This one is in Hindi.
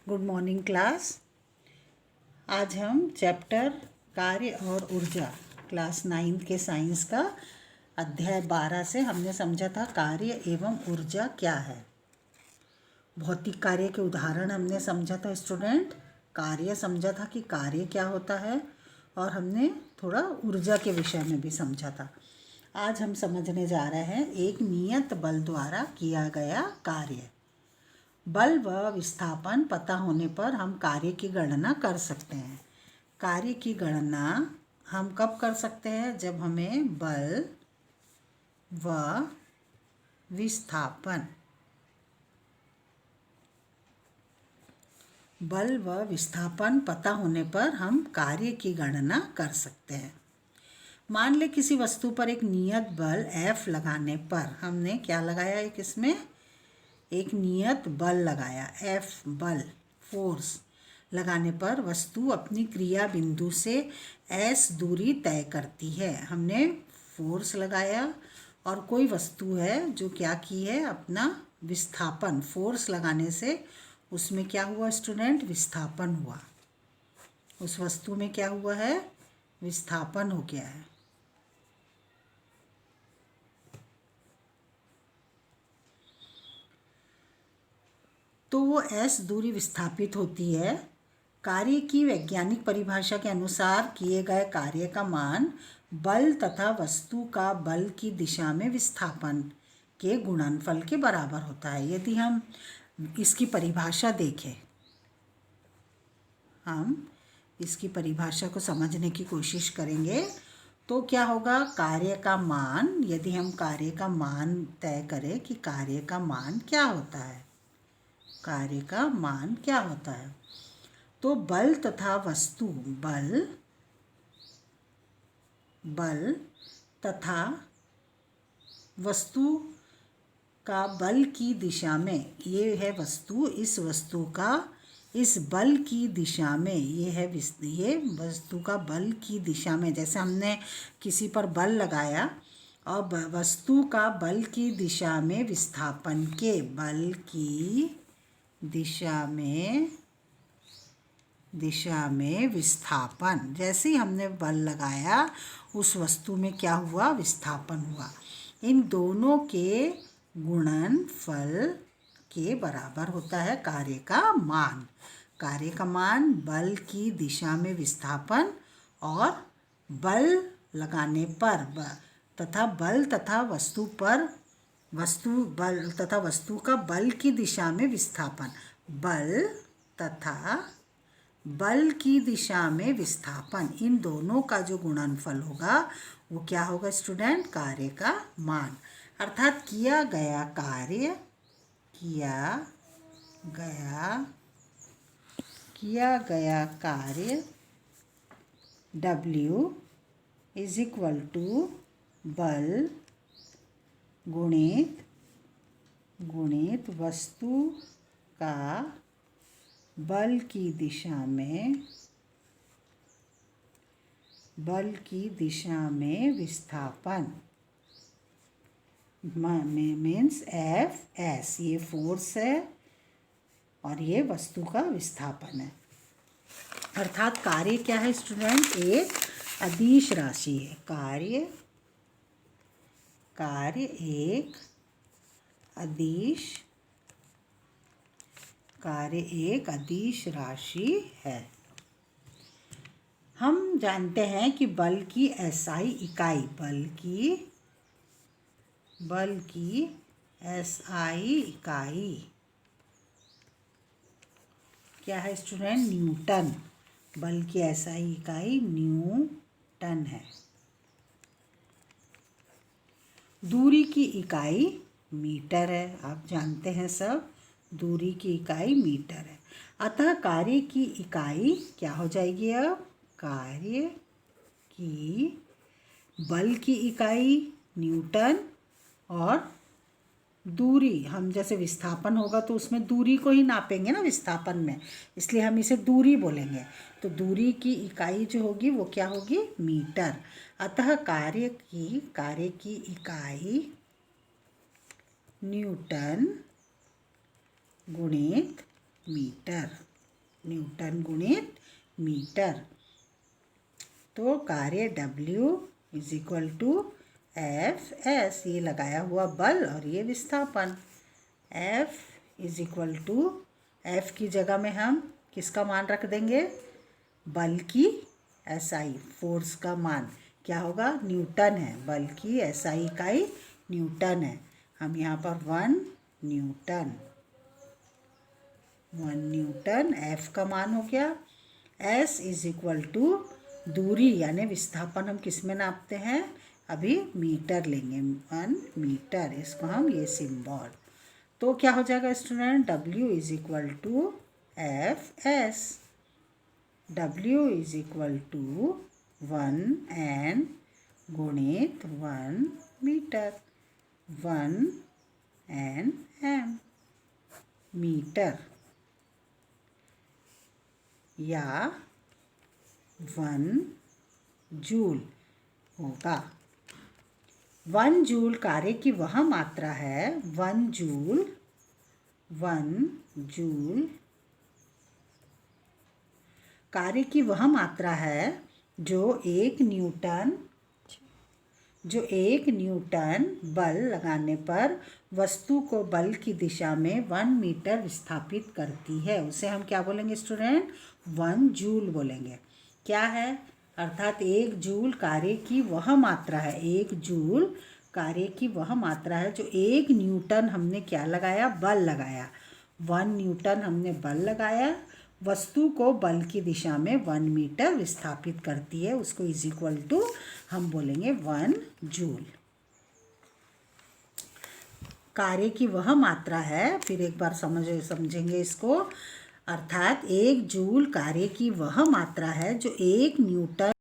Good morning class. आज हम चैप्टर कार्य और ऊर्जा क्लास 9 के साइंस का अध्याय 12 से हमने समझा था कार्य एवं ऊर्जा क्या है। भौतिक कार्य के उदाहरण हमने समझा था स्टूडेंट। कार्य समझा था कि कार्य क्या होता है और हमने थोड़ा ऊर्जा के विषय में भी समझा था। आज हम समझने जा रहे हैं एक नियत बल द्वारा किया गया कार्य। बल व विस्थापन पता होने पर हम कार्य की गणना कर सकते हैं। कार्य की गणना हम कब कर सकते हैं? जब हमें बल व विस्थापन पता होने पर हम कार्य की गणना कर सकते हैं। मान ले किसी वस्तु पर एक नियत बल F लगाने पर हमने क्या लगाया? एक नियत बल लगाया, F बल फोर्स लगाने पर वस्तु अपनी क्रिया बिंदु से S दूरी तय करती है। हमने फोर्स लगाया और कोई वस्तु है जो क्या की है, अपना विस्थापन, फोर्स लगाने से उसमें क्या हुआ स्टूडेंट? विस्थापन हुआ। उस वस्तु में क्या हुआ है? विस्थापन हो गया है। तो वो S दूरी विस्थापित होती है। कार्य की वैज्ञानिक परिभाषा के अनुसार किए गए कार्य का मान बल तथा वस्तु का बल की दिशा में विस्थापन के गुणनफल के बराबर होता है। यदि हम इसकी परिभाषा देखें, हम इसकी परिभाषा को समझने की कोशिश करेंगे तो क्या होगा? कार्य का मान, यदि हम कार्य का मान तय करें कि कार्य का मान क्या होता है, कार्य का मान क्या होता है, तो बल तथा वस्तु, बल तथा वस्तु का बल की दिशा में, ये है वस्तु, इस वस्तु का इस बल की दिशा में, ये वस्तु का बल की दिशा में, जैसे हमने किसी पर बल लगाया और वस्तु का बल की दिशा में विस्थापन के बल की दिशा में विस्थापन, जैसे ही हमने बल लगाया उस वस्तु में क्या हुआ? विस्थापन हुआ। इन दोनों के गुणनफल के बराबर होता है कार्य का मान। कार्य का मान बल की दिशा में विस्थापन और बल लगाने पर तथा बल तथा वस्तु का बल की दिशा में विस्थापन, बल तथा बल की दिशा में विस्थापन, इन दोनों का जो गुणनफल होगा वो क्या होगा स्टूडेंट? कार्य का मान। अर्थात किया गया कार्य W इज इक्वल टू बल गुणित वस्तु का बल की दिशा में विस्थापन, मीन्स Fs, ये फोर्स है और ये वस्तु का विस्थापन है। अर्थात कार्य क्या है स्टूडेंट? एक अदिश राशि है। कार्य एक अदिश राशि है। हम जानते हैं कि बल की SI इकाई, बल की SI इकाई क्या है स्टूडेंट? न्यूटन। बल की SI इकाई न्यूटन है। दूरी की इकाई मीटर है। आप जानते हैं सब, दूरी की इकाई मीटर है। अतः कार्य की इकाई क्या हो जाएगी? अब कार्य की बल की इकाई न्यूटन और दूरी, हम जैसे विस्थापन होगा तो उसमें दूरी को ही नापेंगे ना विस्थापन में, इसलिए हम इसे दूरी बोलेंगे। तो दूरी की इकाई जो होगी वो क्या होगी? मीटर। अतः कार्य की इकाई न्यूटन गुणित मीटर। न्यूटन गुणित मीटर। तो कार्य W is equal to Fs, ये लगाया हुआ बल और ये विस्थापन। F is equal to, F की जगह में हम किसका मान रख देंगे? बल की SI, फोर्स का मान क्या होगा? न्यूटन है। बल की SI इकाई न्यूटन है। हम यहाँ पर 1 न्यूटन F का मान हो गया। S इज इक्वल टू, दूरी यानी विस्थापन हम किस में नापते हैं? अभी मीटर लेंगे, 1 मीटर, इसको हम ये सिंबल। तो क्या हो जाएगा student? W is equal to Fs। W is equal to 1 गुणित 1 मीटर, 1 m मीटर, या 1 जूल होगा। 1 जूल कार्य की वह मात्रा है, 1 जूल कार्य की वह मात्रा है जो 1 न्यूटन बल लगाने पर वस्तु को बल की दिशा में 1 मीटर विस्थापित करती है। उसे हम क्या बोलेंगे स्टूडेंट? 1 जूल बोलेंगे। क्या है? अर्थात 1 जूल कार्य की वह मात्रा है, 1 जूल कार्य की वह मात्रा है जो 1 न्यूटन हमने क्या लगाया? बल लगाया। 1 न्यूटन हमने बल लगाया, वस्तु को बल की दिशा में 1 मीटर विस्थापित करती है। उसको इज इक्वल टू हम बोलेंगे 1 जूल। कार्य की वह मात्रा है, फिर एक बार समझेंगे इसको। अर्थात 1 जूल कार्य की वह मात्रा है जो 1 न्यूटन